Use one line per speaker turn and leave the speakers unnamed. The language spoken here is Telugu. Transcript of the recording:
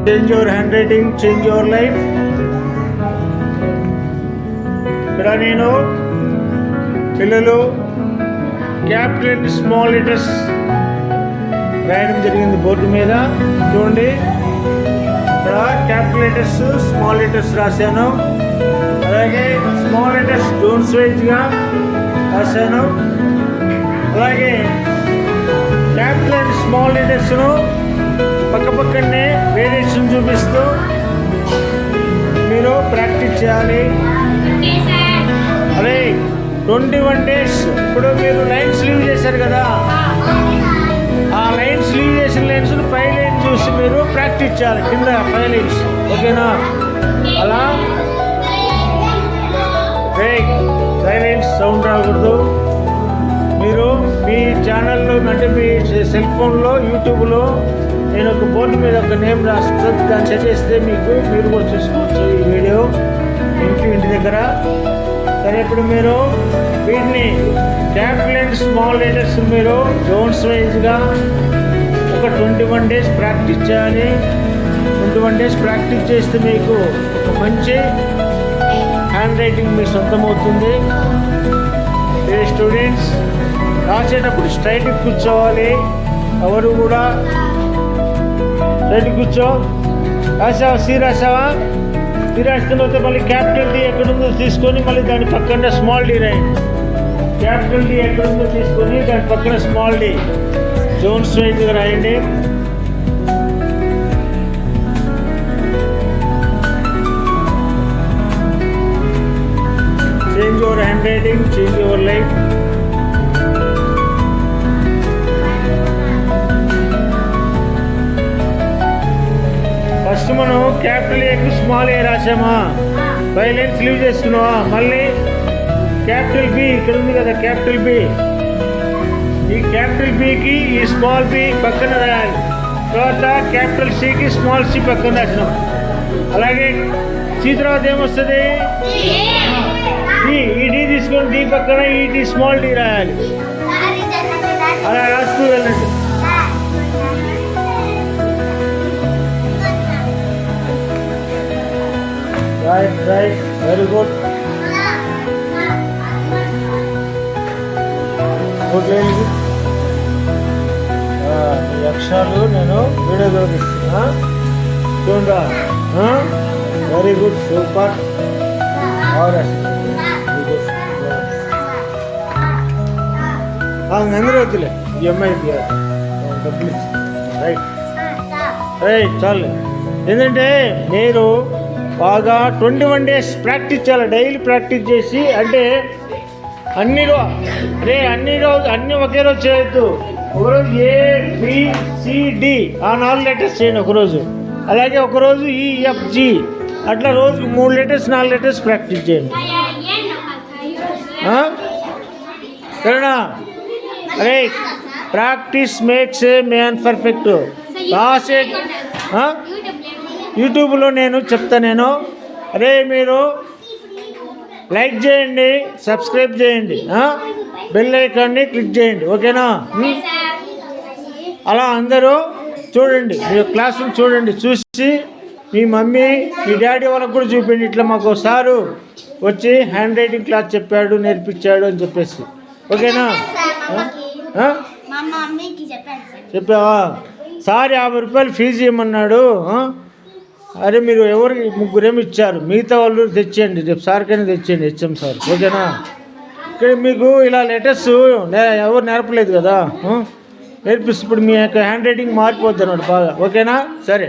Change your hand writing, change your life. ఇక్కడ నేను పిల్లలు క్యాపిటల్ అండ్ స్మాల్ లెటర్స్ రాయడం జరిగింది బోర్డు మీద. చూడండి, ఇక్కడ క్యాపిటల్ లెటర్స్, స్మాల్ లెటర్స్ రాశాను. అలాగే స్మాల్ లెటర్స్ జోన్స్ వైజ్గా రాశాను. అలాగే క్యాపిటల్ అండ్ స్మాల్ లెటర్స్ను పక్కపక్కనే వేరియేషన్ చూపిస్తూ మీరు ప్రాక్టీస్ చేయాలి. అదే 21 days ఇప్పుడు మీరు లైన్స్ లీవ్ చేశారు కదా, ఆ లైన్స్ లీవ్ చేసిన లైన్స్ 5 లైన్స్ చూసి మీరు ప్రాక్టీస్ చేయాలి. కింద 5 లైన్స్, ఓకేనా? అలా సైలెన్స్, సౌండ్ రాకూడదు. మీరు మీ ఛానల్లో అంటే మీ సెల్ ఫోన్లో యూట్యూబ్లో నేను ఒక బోర్డు మీద ఒక నేమ్ రాస్తుంది, దాన్ని సెట్ చేస్తే మీరు కూడా చూసుకోవచ్చు ఈ వీడియో ఇంటి దగ్గర. సరే, ఇప్పుడు మీరు వీటిని క్యాపిటల్ అండ్ స్మాల్ లెటర్స్ మీరు జోన్స్ వైజ్గా ఒక 21 days ప్రాక్టీస్ చేయాలి. 21 days ప్రాక్టీస్ చేస్తే మీకు ఒక మంచి హ్యాండ్ రైటింగ్ మీ సొంతమవుతుంది. స్టూడెంట్స్ రాసేటప్పుడు స్ట్రైట్గా కూర్చోవాలి. ఎవరు కూడా స్ట్రైట్ కూర్చో. రాసావా? సి రాసావా? సి రాసిన తర్వాత మళ్ళీ క్యాపిటల్ డి ఎక్కడుందో తీసుకొని మళ్ళీ దాని పక్కన స్మాల్ డి రాయండి. క్యాపిటల్ డి ఎక్కడుందో తీసుకొని దాని పక్కన స్మాల్ డి జోన్స్ వైజ్గా రాయండి. Change your hand writing, change your life. First మనం క్యాపిటల్ ఏకు స్మాల్ ఏ రాసామా, 5 లైన్స్ లీవ్ చేసుకున్నావా, మళ్ళీ క్యాపిటల్ బి ఇక్కడ ఉంది కదా, క్యాపిటల్ బి, ఈ క్యాపిటల్ బికి ఈ స్మాల్ బి పక్కన రాయాలి. తర్వాత క్యాపిటల్ సికి స్మాల్ సి పక్కన రాసినాం. అలాగే సి తర్వాత ఏమొస్తుంది? ఈ డి తీసుకొని డి పక్కన ఈ డి స్మాల్ డి రాయాలి. అలా రాస్తూ వెళ్ళండి. Right, very good. ఈ అక్షరాలు నేను వీడియోలో ఇస్తున్నా, చూడరా. Very good, super. అందరూ వద్దులే, ఈ అమ్మాయి డబ్బులు రైట్ చాలు. ఏంటంటే మీరు బాగా 21 days ప్రాక్టీస్ చేయాలి. డైలీ ప్రాక్టీస్ చేసి, అంటే అన్ని ఒకే రోజు చేయొద్దు. ఒకరోజు ABCD ఆ 4 లెటర్స్ చేయండి ఒకరోజు. అలాగే ఒకరోజు EFG అట్లా రోజుకు 3 లెటర్స్ 4 లెటర్స్ ప్రాక్టీస్ చేయండి. సరేనా? అరే, practice makes a man perfect. రాసే యూట్యూబ్లో నేను చెప్తా. అరే, మీరు లైక్ చేయండి, సబ్స్క్రైబ్ చేయండి, బెల్ ఐకాన్ని క్లిక్ చేయండి, ఓకేనా? అలా అందరూ చూడండి, మీ క్లాసులు చూడండి. చూసి మీ మమ్మీ, మీ డాడీ వాళ్ళకు కూడా చూపించండి. ఇట్లా మాకు సారు వచ్చి హ్యాండ్ రైటింగ్ క్లాస్ చెప్పాడు, నేర్పించాడు అని చెప్పేసి, ఓకేనా? చెప్పావా? సార్ 50 రూపాయలు ఫీజు ఇవ్వమన్నాడు. అరే, మీరు ఎవరికి 3 ఇచ్చారు, మిగతా వాళ్ళు తెచ్చేయండి, రేపు సార్కైనా తెచ్చేయండి, హెచ్ఎం సార్, ఓకేనా? ఇక్కడ మీకు ఇలా లెటర్స్ ఎవరు నేర్పలేదు కదా, నేర్పిస్తే ఇప్పుడు మీ యొక్క హ్యాండ్ రైటింగ్ మారిపోద్ది అన్నమాట బాగా, ఓకేనా? సరే.